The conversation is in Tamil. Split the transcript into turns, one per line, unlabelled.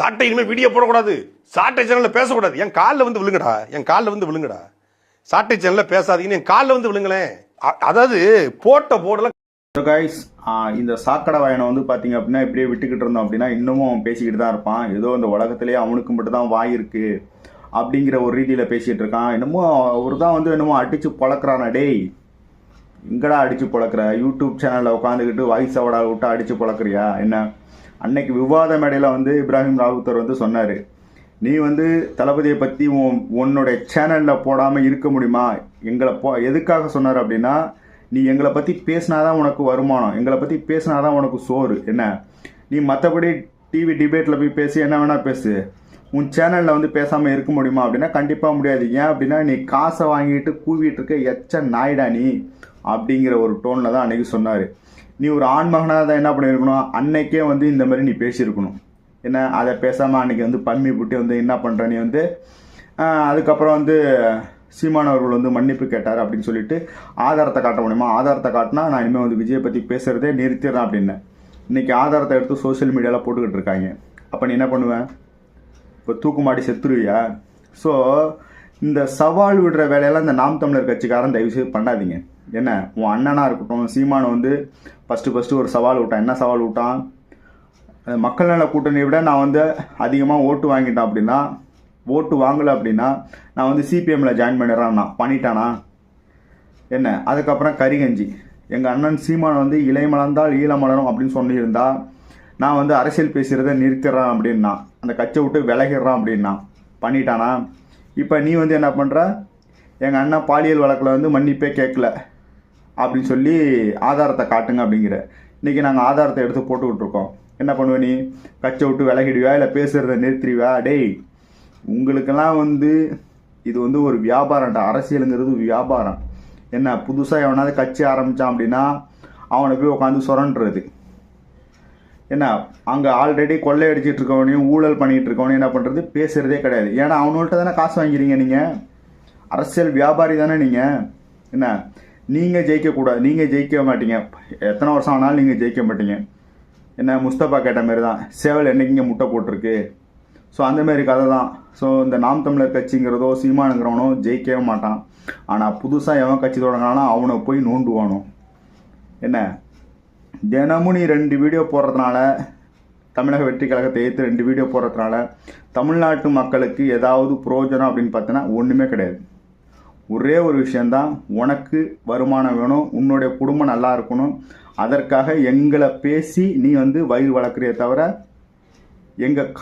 சாட்டை இனிமேல் வீடியோ போடக்கூடாது, சாட்டை சேனலில் பேசக்கூடாது. என் காலில் வந்து விழுங்கடா, என் காலில் வந்து விழுங்கடா. சாட்டை சேனலில் பேசாதீங்கன்னு என் காலில் வந்து விழுங்களேன். அதாவது போட்ட போடலாம்.
கைஸ், இந்த சாக்கடை வாயனை வந்து பார்த்தீங்க அப்படின்னா இப்படியே விட்டுக்கிட்டு இருந்தோம் அப்படின்னா இன்னமும் அவன் பேசிக்கிட்டு தான் இருப்பான். ஏதோ இந்த உலகத்திலேயே அவனுக்கு மட்டும் தான் வாய் இருக்கு அப்படிங்கிற ஒரு ரீதியில் பேசிகிட்டு இருக்கான். என்னமோ அவர் தான் வந்து என்னமோ அடித்து பொழக்கிறானா. டேய், எங்கடா அடித்து பொழக்கிற? யூடியூப் சேனலில் உட்காந்துக்கிட்டு வாய்ஸ் அவடா விட்டு அடித்து பொழக்கிறியா என்ன? அன்னைக்கு விவாத மேடையில் வந்து இப்ராஹிம் ராவுத்தர் வந்து சொன்னார், நீ வந்து தளபதியை பற்றி உன்னுடைய சேனலில் போடாமல் இருக்க முடியுமா? எங்களை எதுக்காக சொன்னார் அப்படின்னா, நீ எங்களை பற்றி பேசினாதான் உனக்கு வருமானம், எங்களை பற்றி பேசினாதான் உனக்கு சோறு என்ன? நீ மற்றபடி டிவி டிபேட்டில் போய் பேசி என்ன வேணால் பேசு, உன் சேனலில் வந்து பேசாமல் இருக்க முடியுமா அப்படின்னா கண்டிப்பாக முடியாது. ஏன் அப்படின்னா நீ காசை வாங்கிட்டு கூவிட்டு இருக்க எச்ச நாயிடா நீ அப்படிங்கிற ஒரு டோனில் தான் அன்றைக்கி சொன்னார். நீ ஒரு ஆண்மகனாக தான் என்ன பண்ணியிருக்கணும், அன்னைக்கே வந்து இந்த மாதிரி நீ பேசியிருக்கணும் என்ன? அதை பேசாமல் அன்றைக்கி வந்து பம்மி புட்டி வந்து என்ன பண்ணுற நீ வந்து. அதுக்கப்புறம் வந்து சீமான் அவர்கள் வந்து மன்னிப்பு கேட்டார் அப்படின்னு சொல்லிட்டு ஆதாரத்தை காட்ட முடியுமா? ஆதாரத்தை காட்டினா நான் இனிமேல் வந்து விஜயை பற்றி பேசுகிறதே நிறுத்திடுறேன் அப்படின்னு இன்றைக்கி ஆதாரத்தை எடுத்து சோசியல் மீடியாவில் போட்டுக்கிட்டு இருக்காங்க. அப்போ நீ என்ன பண்ணுவேன்? இப்போ தூக்குமாடி செத்துருவியா? ஸோ இந்த சவால் விடுற வேலையெல்லாம் இந்த நாம் தமிழர் கட்சிக்காரன் தயவுசெய்து பண்ணாதீங்க என்ன? உன் அண்ணனாக இருக்கட்டும், சீமானை வந்து ஃபஸ்ட்டு ஒரு சவால் விட்டான். என்ன சவால் விட்டான்? மக்கள் நல கூட்டணியை விட நான் வந்து அதிகமாக ஓட்டு வாங்கிட்டேன் அப்படின்னா, ஓட்டு வாங்கலை அப்படின்னா நான் வந்து சிபிஎம்மில் ஜாயின் பண்ணிடுறான்னா பண்ணிட்டானா என்ன? அதுக்கப்புறம் கரிகஞ்சி எங்கள் அண்ணன் சீமானை வந்து இலை மலர்ந்தால் ஈழ மலரும் அப்படின்னு சொல்லியிருந்தா நான் வந்து அரசியல் பேசுகிறத நிறுத்திடுறான் அப்படின்னா, அந்த கட்சியை விட்டு விலகிடுறான் அப்படின்னா பண்ணிட்டானா? இப்போ நீ வந்து என்ன பண்ணுற? எங்கள் அண்ணன் பாலியல் வழக்கில் வந்து மன்னிப்பே கேட்கல அப்படின்னு சொல்லி ஆதாரத்தை காட்டுங்க அப்படிங்கிற. இன்றைக்கி நாங்கள் ஆதாரத்தை எடுத்து போட்டுக்கிட்டு இருக்கோம். என்ன பண்ணுவேன்? நீ கட்சியை விட்டு விலகிடுவியா இல்லை பேசுகிறத நிறுத்திடுவியா? டேய், உங்களுக்கெல்லாம் வந்து இது வந்து ஒரு வியாபாரம்டா. அரசியலுங்கிறது வியாபாரம் என்ன? புதுசாக எவனாவது கட்சி ஆரம்பித்தான் அப்படின்னா அவனை போய் உட்காந்து சுரண்டுறது என்ன? அங்கே ஆல்ரெடி கொள்ளையடிச்சிட்டு இருக்கவனையும் ஊழல் பண்ணிகிட்டு இருக்கவனையும் என்ன பண்ணுறது? பேசுகிறதே கிடையாது. ஏன்னா அவனுள்கிட்ட தானே காசு வாங்கிறீங்க நீங்கள். அரசியல் வியாபாரி தானே நீங்கள் என்ன? நீங்கள் ஜெயிக்கக்கூடாது, நீங்கள் ஜெயிக்க மாட்டீங்க. எத்தனை வருஷம் ஆனாலும் நீங்கள் ஜெயிக்க மாட்டீங்க என்ன? முஸ்தபா கேட்ட மாரி தான், சேவல் என்னைக்குங்க முட்டை போட்டிருக்கு. ஸோ அந்தமாரி கதை தான். ஸோ இந்த நாம் தமிழர் கட்சிங்கிறதோ சீமானுங்கிறவனோ ஜெயிக்கவே மாட்டான். ஆனால் புதுசாக எவன் கட்சி தொடங்கினானோ அவனை போய் நோண்டுவானோ என்ன? தினமும் நீ 2 வீடியோ போடுறதுனால, தமிழக வெற்றி கழகத்தை ஏற்று 2 வீடியோ போடுறதுனால தமிழ்நாட்டு மக்களுக்கு ஏதாவது புரோஜனம் அப்படின்னு பார்த்தோன்னா ஒன்றுமே கிடையாது. ஒரே ஒரு விஷயந்தான், உனக்கு வருமானம் வேணும், உன்னுடைய குடும்பம் நல்லா இருக்கணும், அதற்காக எங்களை பேசி நீ வந்து வயிறு வளர்க்குறியே தவிர எங்கள்